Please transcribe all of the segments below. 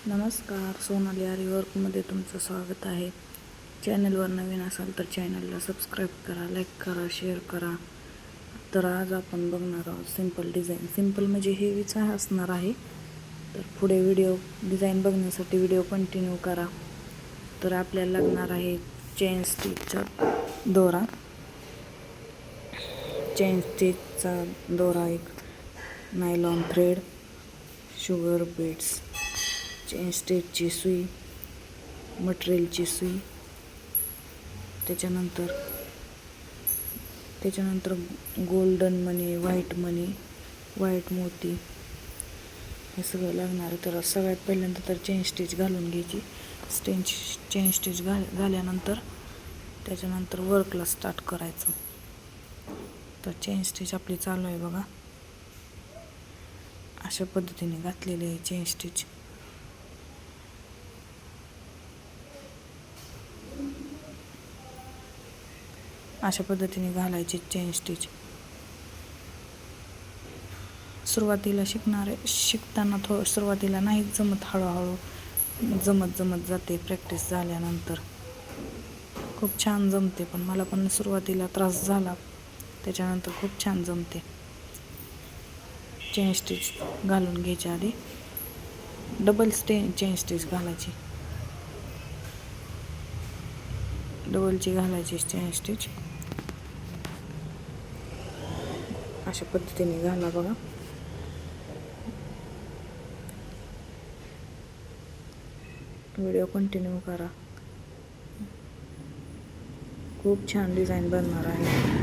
नमस्कार, सोनाली आरीवर्कमध्ये तुमचं स्वागत आहे. चॅनलवर नवीन असाल तर चॅनलला सबस्क्राईब करा, लाईक करा, शेअर करा. तर आज आपण बघणार आहोत सिंपल डिझाईन. सिंपल म्हणजे हेवीच असणार आहे. तर पुढे डिझाईन बघण्यासाठी व्हिडिओ कंटिन्यू करा. तर आपल्याला लागणार आहे चेन स्टिचचा दोरा. चेन स्टिचचा दोरा, एक nylon thread, sugar beads, chain स्टिचची सुई, मटेरियलची सुई, त्याच्यानंतर गोल्डन मणी, व्हाईट मोती, हे सगळं लागणार आहे. तर सगळ्यात पहिल्यांदा तर चेन स्टिच घालून घ्यायची. चेन स्टिच झाल्यानंतर त्याच्यानंतर वर्कला स्टार्ट करायचं. तर चेन स्टिच आपली चालू आहे बघा. अशा पद्धतीने घातलेली आहे चेन स्टिच. अशा पद्धतीने घालायची चेन स्टिच. सुरुवातीला शिकताना सुरुवातीला नाही जमत, हळूहळू जमत जाते. प्रॅक्टिस झाल्यानंतर खूप छान जमते. पण मला पण सुरुवातीला त्रास झाला, त्याच्यानंतर खूप छान जमते. चेन स्टिच घालून घ्यायच्या आधी डबल चेन स्टिच घालायची. डबलची घालायची चेन स्टिच. अशा पद्धतीने घाला बघा. व्हिडिओ कंटिन्यू करा. खूप छान डिझाईन बनणार आहे.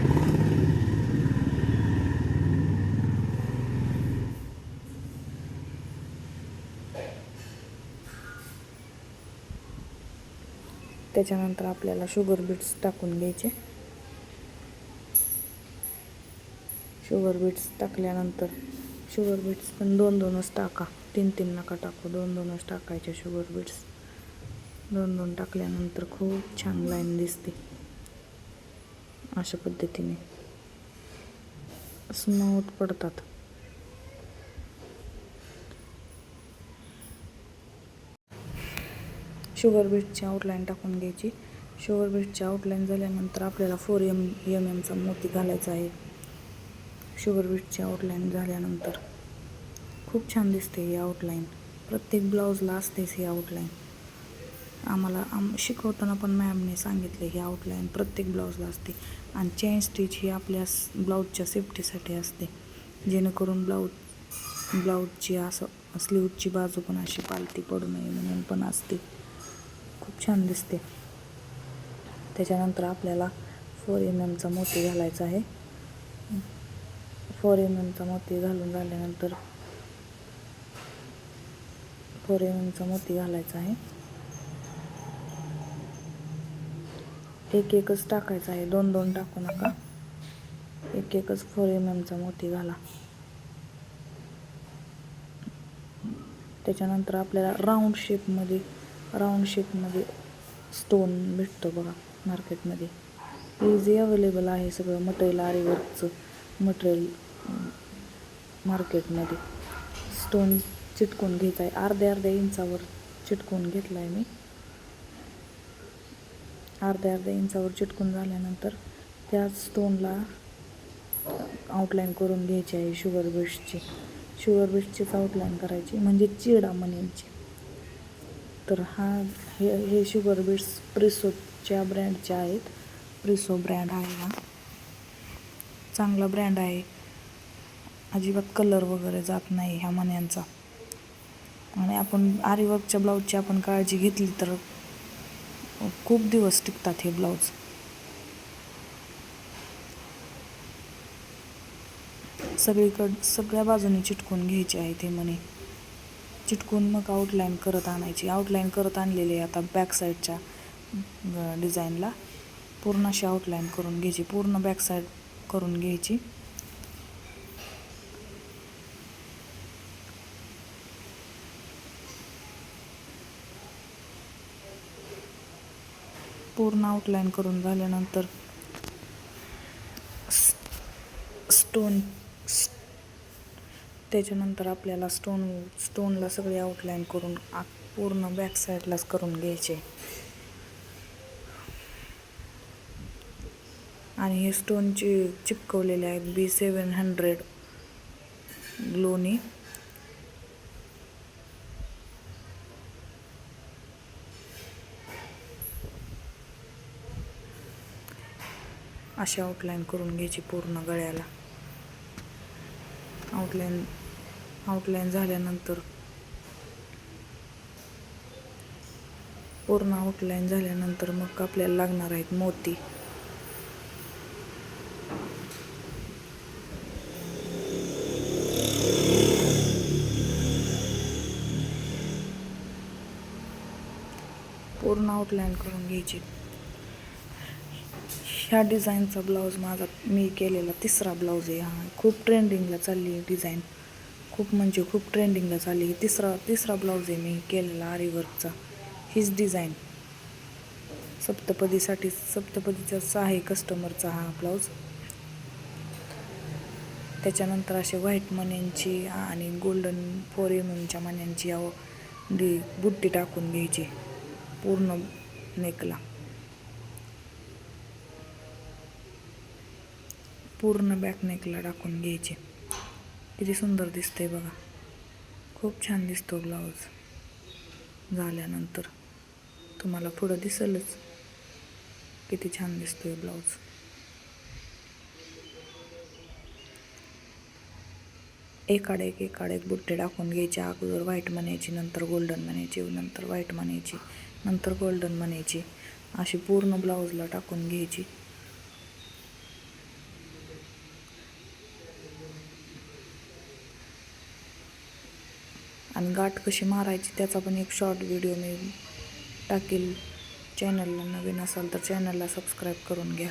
त्याच्यानंतर आपल्याला शुगर बीट्स टाकून घ्यायचे. शुगर बीट्स टाकल्यानंतर शुगर बीट्स पण दोनच टाका, तीन नका टाकू, दोनच टाकायचे शुगर बीट्स. दोन टाकल्यानंतर खूप छान लाईन दिसते. अशा पद्धतीने स्मूथ पडतात. शुगर बीटची आउटलाईन टाकून घ्यायची. शुगर बीटची आउटलाईन झाल्यानंतर आपल्याला 4 mm मोती घालायचा आहे. शुगर बीटची आउटलाईन झाल्यानंतर खूप छान दिसते ही आउटलाईन. प्रत्येक ब्लाऊजला असतेच ही आउटलाईन. आम्हाला शिकवताना पण मॅमने सांगितले ही आउटलाईन प्रत्येक ब्लाऊजला असते. आणि चेन स्टिच ही आपल्या ब्लाऊजच्या सेफ्टीसाठी असते, जेणेकरून ब्लाऊजची असं स्लीवची बाजू पण अशी पालती पडू नये म्हणून पण असते. खूप छान दिसते. त्याच्यानंतर आपल्याला 4 mm मोती घालायचा आहे. 4 mm मोती घालून झाल्यानंतर 4 mm मोती घालायचा आहे. एकच टाकायचा आहे, दोन टाकू नका. एकच 4 mm मोती घाला. त्याच्यानंतर आपल्याला राऊंड शेपमध्ये स्टोन भेटतो बघा मार्केटमध्ये. इझी अवेलेबल आहे सगळं मटेरियल. आरीवर्कचं मटेरियल मार्केटमध्ये. स्टोन चिटकून घ्यायचा आहे. अर्ध्या इंचावर चिटकून घेतला आहे मी. अर्ध्या इंचावर चिटकून झाल्यानंतर त्या स्टोनला आउटलाईन करून घ्यायची आहे. शुगर बीट्सचीच आउटलाईन करायची, म्हणजे चिडा मनीची. तर हे शुगर बीट्स प्रिसोच्या ब्रँडचे आहेत. प्रिसो ब्रँड आहे हा, चांगला ब्रँड आहे. अजिबात कलर वगैरे जात नाही ह्या मण्यांचा. आणि आपण आरीवर्कच्या ब्लाऊजची आपण काळजी घेतली तर खूप दिवस टिकतात हे ब्लाऊज. सगळ्या बाजूने चिटकून घ्यायचे आहे ते मणी. चिटकून मग आउटलाईन करत आणायची. आउटलाईन करत आणलेली आहे आता बॅक साईडच्या डिझाईनला. पूर्ण अशी आउटलाईन करून घ्यायची, पूर्ण बॅक साईड करून घ्यायची. पूर्ण आउटलाईन करून झाल्यानंतर त्याच्यानंतर आपल्याला स्टोनला सगळे आउटलाईन करून पूर्ण बॅक साईडलाच करून घ्यायचे. आणि हे स्टोनचे चिपकवलेले आहेत B700 ग्लोनी. अशी आउटलाईन करून घ्यायची पूर्ण गळ्याला. आउटलाईन झाल्यानंतर मग आपल्याला लागणार आहेत मोती. पूर्ण आउटलाईन करून घ्यायची. ह्या डिझाईनचा ब्लाऊज माझा मी केलेला 3रा ब्लाऊज आहे. हा खूप ट्रेंडिंगला चालली आहे डिझाईन. खूप ट्रेंडिंगला चालली आहे. तिसरा ब्लाऊज आहे मी केलेला आरीवर्कचा. हीच डिझाईन सप्तपदीचाच आहे कस्टमरचा हा ब्लाऊज. त्याच्यानंतर असे व्हाईट मण्यांची आणि गोल्डन 4mm मण्यांची बुट्टी टाकून घ्यायची पूर्ण नेकला. पूर्ण बॅक नेकला टाकून घ्यायचे. किती सुंदर दिसतंय बघा. खूप छान दिसतो ब्लाऊज झाल्यानंतर. तुम्हाला पुढं दिसेलच किती छान दिसतोय ब्लाऊज. एकाड एक बुट्टे टाकून घ्यायचे. अगोदर व्हाईट मण्याची, नंतर गोल्डन मण्याची, नंतर व्हाईट मण्याची, नंतर गोल्डन मण्याची, अशी पूर्ण ब्लाऊजला टाकून घ्यायची. आणि गाठ कशी मारायची त्याचा पण एक शॉर्ट व्हिडिओ मी टाकेल. चॅनलला नवीन असाल तर चॅनलला सबस्क्राईब करून घ्या.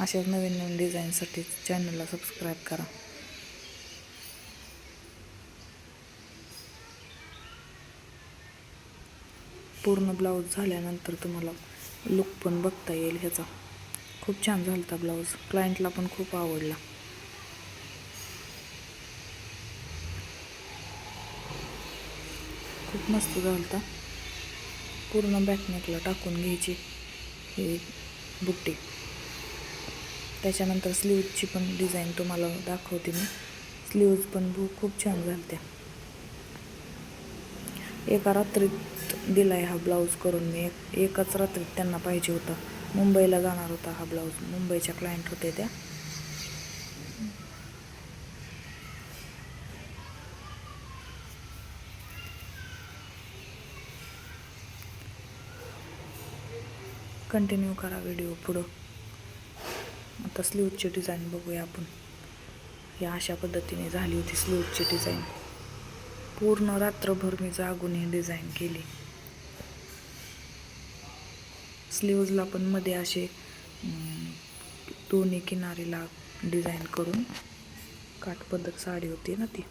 अशाच नवीन डिझाईनसाठी चॅनलला सबस्क्राईब करा. पूर्ण ब्लाऊज झाल्यानंतर तुम्हाला लुक पण बघता येईल ह्याचा. खूप छान झालता ब्लाऊज. क्लायंटला पण खूप आवडला. खूप मस्त झालता. पूर्ण बॅकनेकला टाकून घ्यायची ही बुट्टी. त्याच्यानंतर स्लीव्जची पण डिझाईन तुम्हाला दाखवते मी. स्लीव्ज पण खूप छान झालत्या. एका रात्रीत दिलाय हा ब्लाऊज करून मी. एकाच रात्रीत त्यांना पाहिजे होता. मुंबईला जाणार होता हा ब्लाऊज. मुंबईच्या क्लायंट होते त्या. कंटिन्यू करा व्हिडिओ पुढं. आता स्लीवची डिझाईन बघूया आपण. या अशा पद्धतीने झाली होती स्लीवची डिझाईन. पूर्ण रात्रभर मी जागून ही डिझाईन केली. स्लीव्जला पण मध्ये असे दोन्ही किनारीला डिझाईन करून, काठपदर साडी होती ना ती,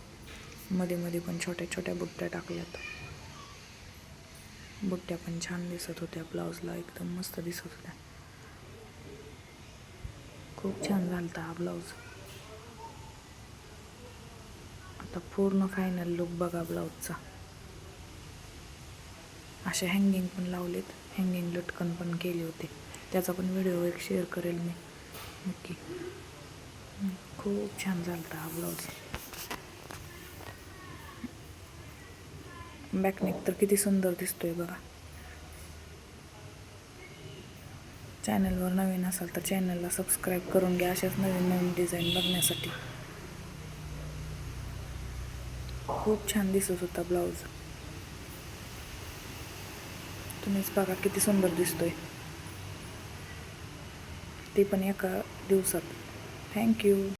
मध्ये पण छोट्या छोट्या बुट्ट्या टाकल्यात. बुट्ट्या पण छान दिसत होत्या ब्लाऊजला. एकदम मस्त दिसत होत्या. खूप छान झालता हा ब्लाऊज. आता पूर्ण फायनल लुक बघा ब्लाऊजचा. असे हँगिंग पण लावलेत. हँगिंग लटकन पण केले होते. त्याचा पण व्हिडिओ एक शेअर करेल मी नक्की. खूप छान झालता हा ब्लाऊज. बॅकनेक तर किती सुंदर दिसतोय बघा. चॅनलवर नवीन असाल तर चॅनलला सबस्क्राईब करून घ्या अशाच नवीन डिझाईन बघण्यासाठी. खूप छान दिसत होता ब्लाऊज. तुम्हीच बघा किती सुंदर दिसतोय. ते पण एका दिवसात. थँक्यू.